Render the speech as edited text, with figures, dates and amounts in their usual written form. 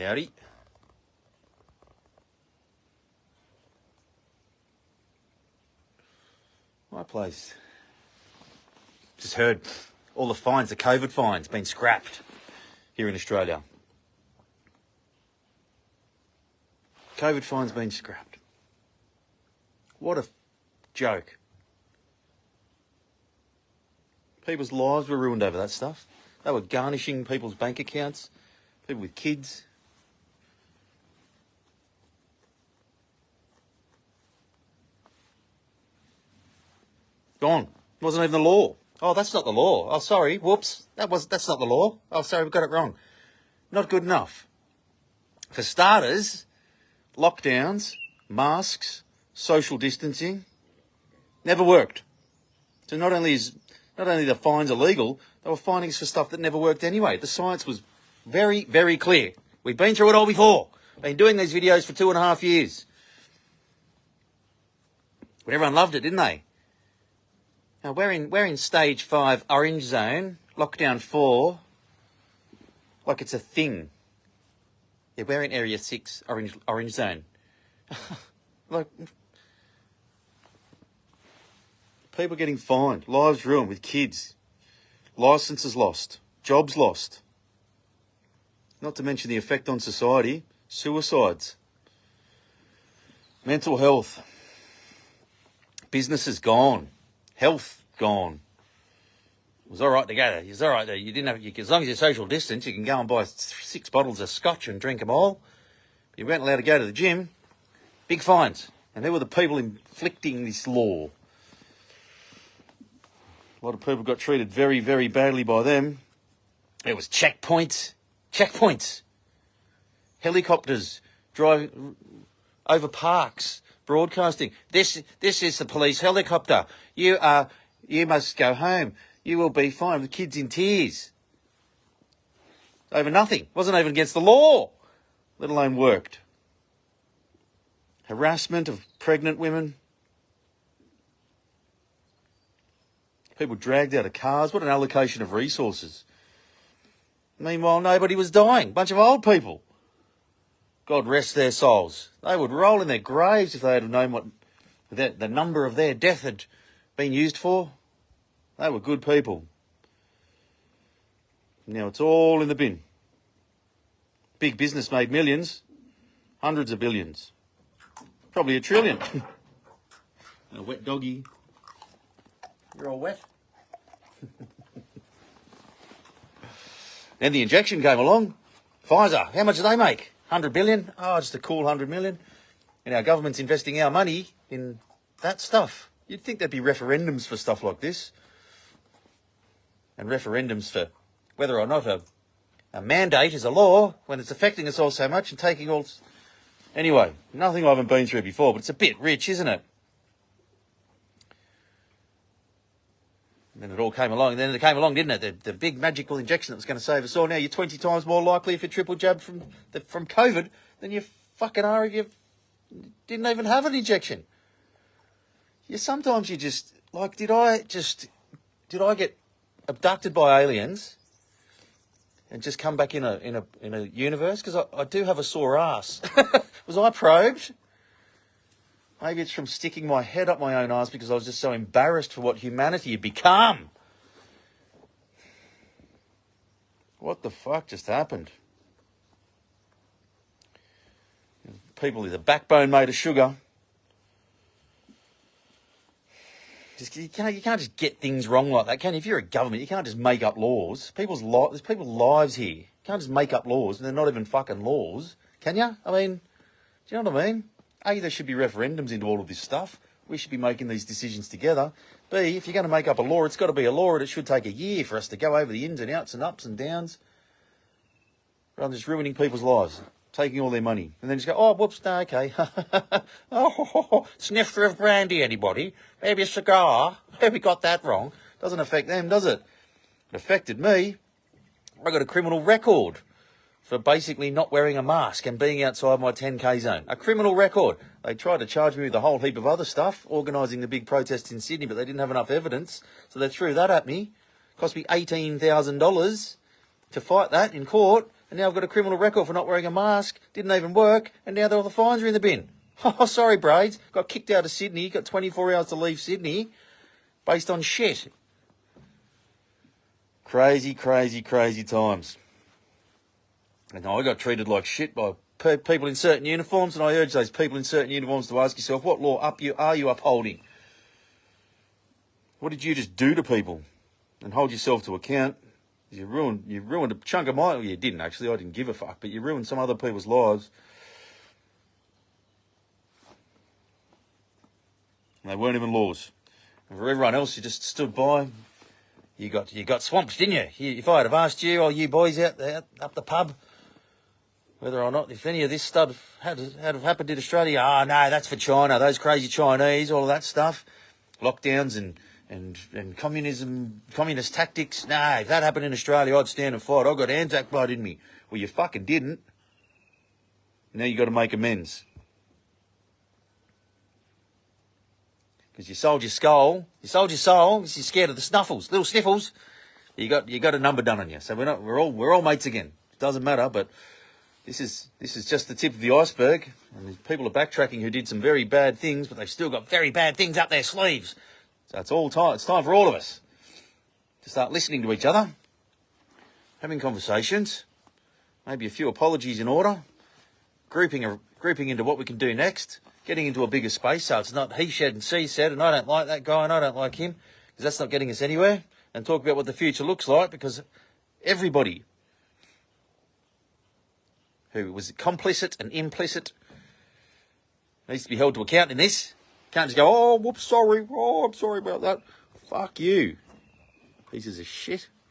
Howdy. My place. Just heard all the fines, the COVID fines, been scrapped here in Australia. COVID fines been scrapped. What a joke. People's lives were ruined over that stuff. They were garnishing people's bank accounts, people with kids. Gone. Wasn't even the law. Oh, that's not the law. Oh, sorry. Whoops. That's not the law. Oh, sorry, we got it wrong. Not good enough. For starters, lockdowns, masks, social distancing, never worked. So not only the fines illegal, they were findings for stuff that never worked anyway. The science was very, very clear. We've been through it all before. Been doing these videos for 2.5 years. But everyone loved it, didn't they? Now, we're in stage 5 orange zone, lockdown 4, like it's a thing. Yeah, we're in area 6 orange zone. Like, people getting fined, lives ruined with kids, licences lost, jobs lost. Not to mention the effect on society, suicides, mental health, businesses gone. Health gone. It was all right to go there. It was all right there. You didn't have, as long as you're social distance, you can go and buy 6 bottles of scotch and drink them all. You weren't allowed to go to the gym. Big fines. And who were the people inflicting this law? A lot of people got treated very, very badly by them. It was checkpoints. Checkpoints. Helicopters driving over parks. Broadcasting. This is the police helicopter. You must go home. You will be fine. The kids in tears. Over nothing. Wasn't even against the law, let alone worked. Harassment of pregnant women. People dragged out of cars. What an allocation of resources. Meanwhile, nobody was dying. Bunch of old people. God rest their souls. They would roll in their graves if they had known what the number of their death had been used for. They were good people. Now it's all in the bin. Big business made millions, hundreds of billions, probably $1 trillion. A wet doggy. You're all wet. Then the injection came along. Pfizer, how much did they make? 100 billion? Oh, just a cool 100 million. And our government's investing our money in that stuff. You'd think there'd be referendums for stuff like this. And referendums for whether or not a mandate is a law when it's affecting us all so much and taking all... Anyway, nothing I haven't been through before, but it's a bit rich, isn't it? And then it all came along, and then it came along, didn't it? The big magical injection that was going to save us all. Now you're 20 times more likely if you're triple jabbed from COVID than you fucking are if you didn't even have an injection. Sometimes you just, like, did I get abducted by aliens and just come back in a universe? Because I do have a sore ass. Was I probed? Maybe it's from sticking my head up my own arse because I was just so embarrassed for what humanity had become. What the fuck just happened? People with a backbone made of sugar. You can't just get things wrong like that, can you? If you're a government, you can't just make up laws. There's people's lives here. You can't just make up laws and they're not even fucking laws, can you? I mean, do you know what I mean? A, there should be referendums into all of this stuff. We should be making these decisions together. B, if you're going to make up a law, it's got to be a law and it should take a year for us to go over the ins and outs and ups and downs. Rather than just ruining people's lives, taking all their money. And then just go, oh, whoops, no, okay. Oh, snifter of brandy, anybody? Maybe a cigar? We got that wrong. Doesn't affect them, does it? It affected me. I got a criminal record for basically not wearing a mask and being outside my 10k zone. A criminal record. They tried to charge me with a whole heap of other stuff, organising the big protests in Sydney, but they didn't have enough evidence, so they threw that at me. Cost me $18,000 to fight that in court, and now I've got a criminal record for not wearing a mask, didn't even work, and now all the fines are in the bin. Oh, sorry, Braids. Got kicked out of Sydney, got 24 hours to leave Sydney, based on shit. Crazy, crazy, crazy times. And I got treated like shit by people in certain uniforms, and I urge those people in certain uniforms to ask yourself, what law are you upholding? What did you just do to people? And hold yourself to account. You ruined a chunk of well, you didn't actually, I didn't give a fuck, but you ruined some other people's lives. And they weren't even laws. And for everyone else, you just stood by. You got swamped, didn't you? If I had have asked you, or you boys out there up the pub, whether or not, if any of this stuff had have happened in Australia, no, that's for China, those crazy Chinese, all of that stuff, lockdowns and communist tactics. No, if that happened in Australia, I'd stand and fight. I've got Anzac blood in me. Well, you fucking didn't. Now you got to make amends. Because you sold your skull, you sold your soul, because you're scared of the snuffles, little sniffles. You got a number done on you. So we're all mates again. It doesn't matter, but this is just the tip of the iceberg. And people are backtracking who did some very bad things, but they've still got very bad things up their sleeves. So it's time for all of us to start listening to each other, having conversations, maybe a few apologies in order, grouping into what we can do next, getting into a bigger space so it's not he said and she said, and I don't like that guy and I don't like him, because that's not getting us anywhere, and talk about what the future looks like, because everybody who was complicit and implicit needs to be held to account in this. Can't just go, oh, whoops, sorry, oh, I'm sorry about that. Fuck you, pieces of shit.